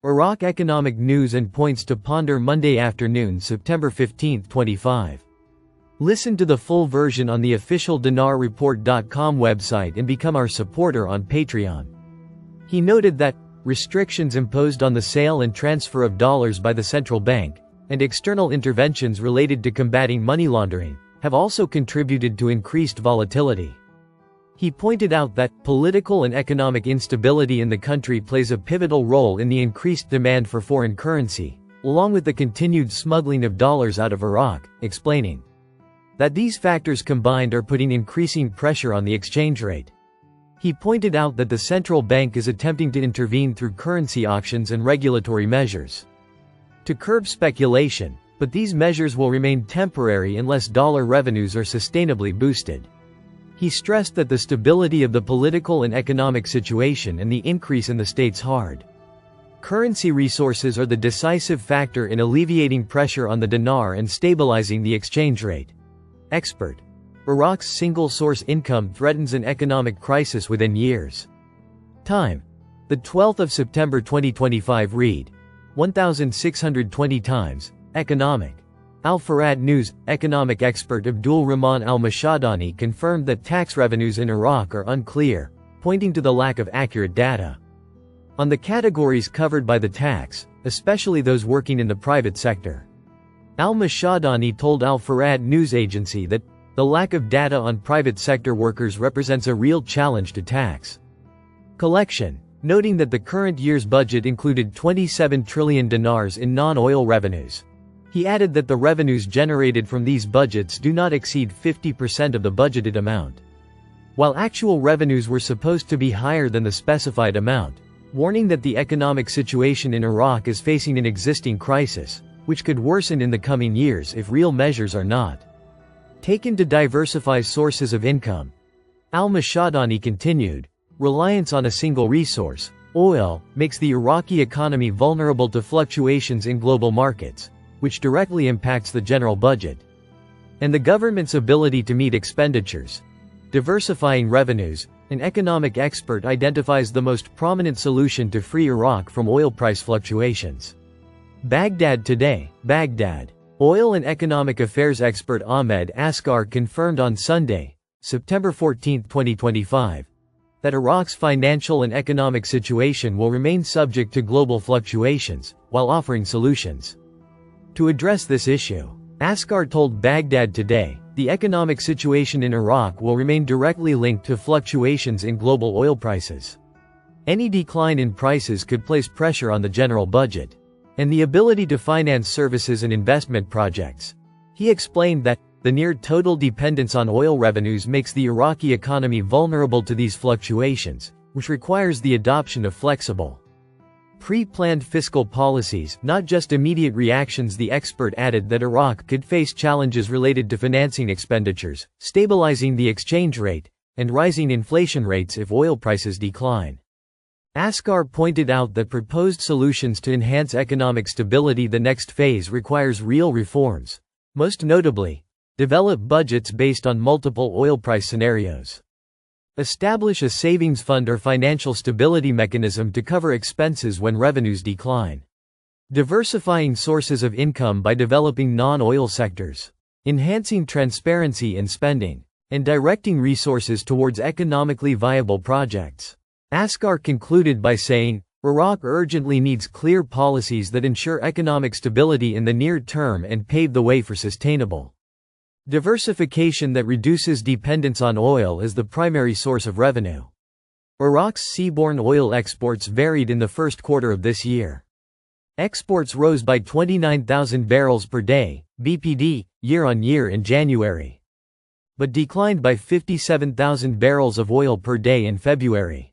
Iraq economic news and points to ponder Monday afternoon, September 15, 25. Listen to the full version on the official dinarreport.com website and become our supporter on Patreon. He noted that restrictions imposed on the sale and transfer of dollars by the central bank, and external interventions related to combating money laundering, have also contributed to increased volatility. He pointed out that political and economic instability in the country plays a pivotal role in the increased demand for foreign currency, along with the continued smuggling of dollars out of Iraq, explaining that these factors combined are putting increasing pressure on the exchange rate. He pointed out that the central bank is attempting to intervene through currency auctions and regulatory measures to curb speculation, but these measures will remain temporary unless dollar revenues are sustainably boosted. He stressed that the stability of the political and economic situation and the increase in the state's hard currency resources are the decisive factor in alleviating pressure on the dinar and stabilizing the exchange rate. Expert. Iraq's single-source income threatens an economic crisis within years. Time. The 12th of September 2025. Read 1620 times. Economic. Al-Farad News. Economic expert Abdul Rahman al-Mashadani confirmed that tax revenues in Iraq are unclear, pointing to the lack of accurate data on the categories covered by the tax, especially those working in the private sector. Al-Mashadani told Al-Farad news agency that the lack of data on private sector workers represents a real challenge to tax collection, noting that the current year's budget included 27 trillion dinars in non-oil revenues. He added that the revenues generated from these budgets do not exceed 50% of the budgeted amount, while actual revenues were supposed to be higher than the specified amount, warning that the economic situation in Iraq is facing an existing crisis, which could worsen in the coming years if real measures are not taken to diversify sources of income. Al-Mashadani continued, reliance on a single resource, oil, makes the Iraqi economy vulnerable to fluctuations in global markets, which directly impacts the general budget and the government's ability to meet expenditures. Diversifying revenues, an economic expert identifies the most prominent solution to free Iraq from oil price fluctuations. Baghdad Today. Baghdad. Oil and economic affairs expert Ahmed Asghar confirmed on Sunday, September 14, 2025, that Iraq's financial and economic situation will remain subject to global fluctuations, while offering solutions to address this issue. Asghar told Baghdad Today, the economic situation in Iraq will remain directly linked to fluctuations in global oil prices. Any decline in prices could place pressure on the general budget and the ability to finance services and investment projects. He explained that the near-total dependence on oil revenues makes the Iraqi economy vulnerable to these fluctuations, which requires the adoption of flexible, pre-planned fiscal policies, not just immediate reactions. The expert added that Iraq could face challenges related to financing expenditures, stabilizing the exchange rate, and rising inflation rates if oil prices decline. Asghar pointed out that proposed solutions to enhance economic stability. The next phase requires real reforms, most notably, develop budgets based on multiple oil price scenarios. Establish a savings fund or financial stability mechanism to cover expenses when revenues decline. Diversifying sources of income by developing non-oil sectors. Enhancing transparency in spending. And directing resources towards economically viable projects. Asghar concluded by saying, Iraq urgently needs clear policies that ensure economic stability in the near term and pave the way for sustainable diversification that reduces dependence on oil as the primary source of revenue. Iraq's seaborne oil exports varied in the first quarter of this year. Exports rose by 29,000 barrels per day, BPD, year-on-year in January, but declined by 57,000 barrels of oil per day in February.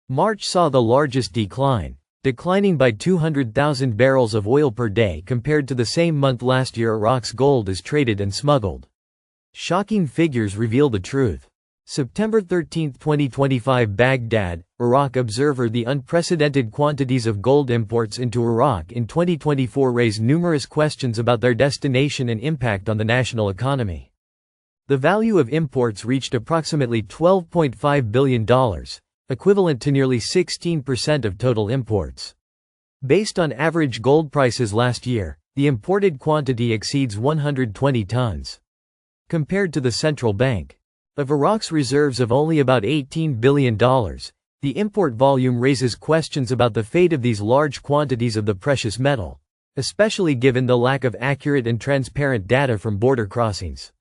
March saw the largest decline, declining by 200,000 barrels of oil per day compared to the same month last year. Iraq's gold is traded and smuggled. Shocking figures reveal the truth. September 13, 2025. Baghdad, Iraq observer. The unprecedented quantities of gold imports into Iraq in 2024 raise numerous questions about their destination and impact on the national economy. The value of imports reached approximately $12.5 billion, equivalent to nearly 16% of total imports. Based on average gold prices last year, the imported quantity exceeds 120 tons. Compared to the central bank of Iraq's reserves of only about $18 billion, the import volume raises questions about the fate of these large quantities of the precious metal, especially given the lack of accurate and transparent data from border crossings.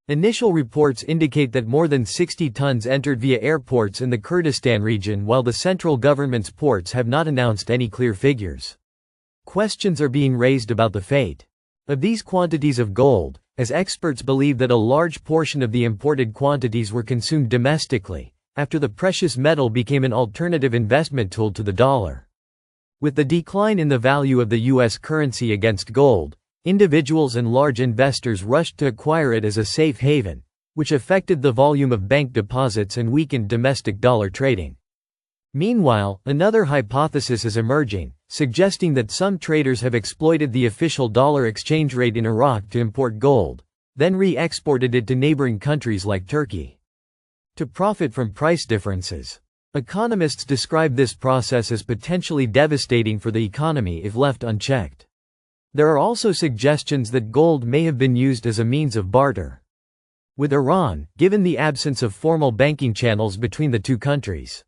Initial reports indicate that more than 60 tons entered via airports in the Kurdistan region, while the central government's ports have not announced any clear figures. Questions are being raised about the fate of these quantities of gold, as experts believe that a large portion of the imported quantities were consumed domestically, after the precious metal became an alternative investment tool to the dollar. With the decline in the value of the U.S. currency against gold, individuals and large investors rushed to acquire it as a safe haven, which affected the volume of bank deposits and weakened domestic dollar trading. Meanwhile, another hypothesis is emerging, suggesting that some traders have exploited the official dollar exchange rate in Iraq to import gold, then re-exported it to neighboring countries like Turkey, to profit from price differences. Economists describe this process as potentially devastating for the economy if left unchecked. There are also suggestions that gold may have been used as a means of barter with Iran, given the absence of formal banking channels between the two countries.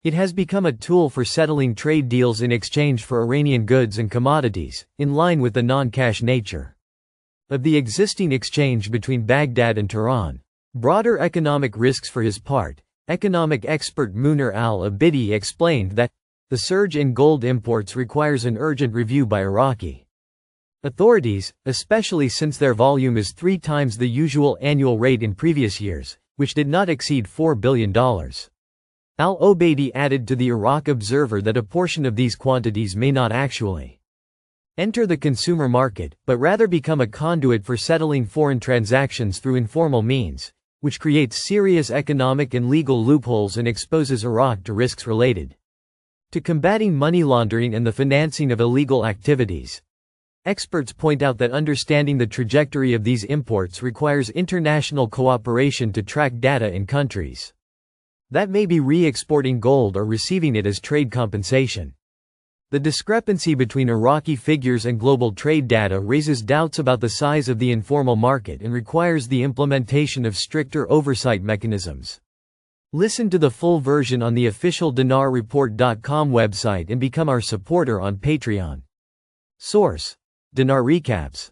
It has become a tool for settling trade deals in exchange for Iranian goods and commodities, in line with the non-cash nature of the existing exchange between Baghdad and Tehran. Broader economic risks. For his part, economic expert Munir al-Abidi explained that the surge in gold imports requires an urgent review by Iraqi authorities, especially since their volume is 3 times the usual annual rate in previous years, which did not exceed $4 billion. Al-Obeidi added to the Iraq Observer that a portion of these quantities may not actually enter the consumer market, but rather become a conduit for settling foreign transactions through informal means, which creates serious economic and legal loopholes and exposes Iraq to risks related to combating money laundering and the financing of illegal activities. Experts point out that understanding the trajectory of these imports requires international cooperation to track data in countries that may be re-exporting gold or receiving it as trade compensation. The discrepancy between Iraqi figures and global trade data raises doubts about the size of the informal market and requires the implementation of stricter oversight mechanisms. Listen to the full version on the official dinarreport.com website and become our supporter on Patreon. Source: Dinar Recaps.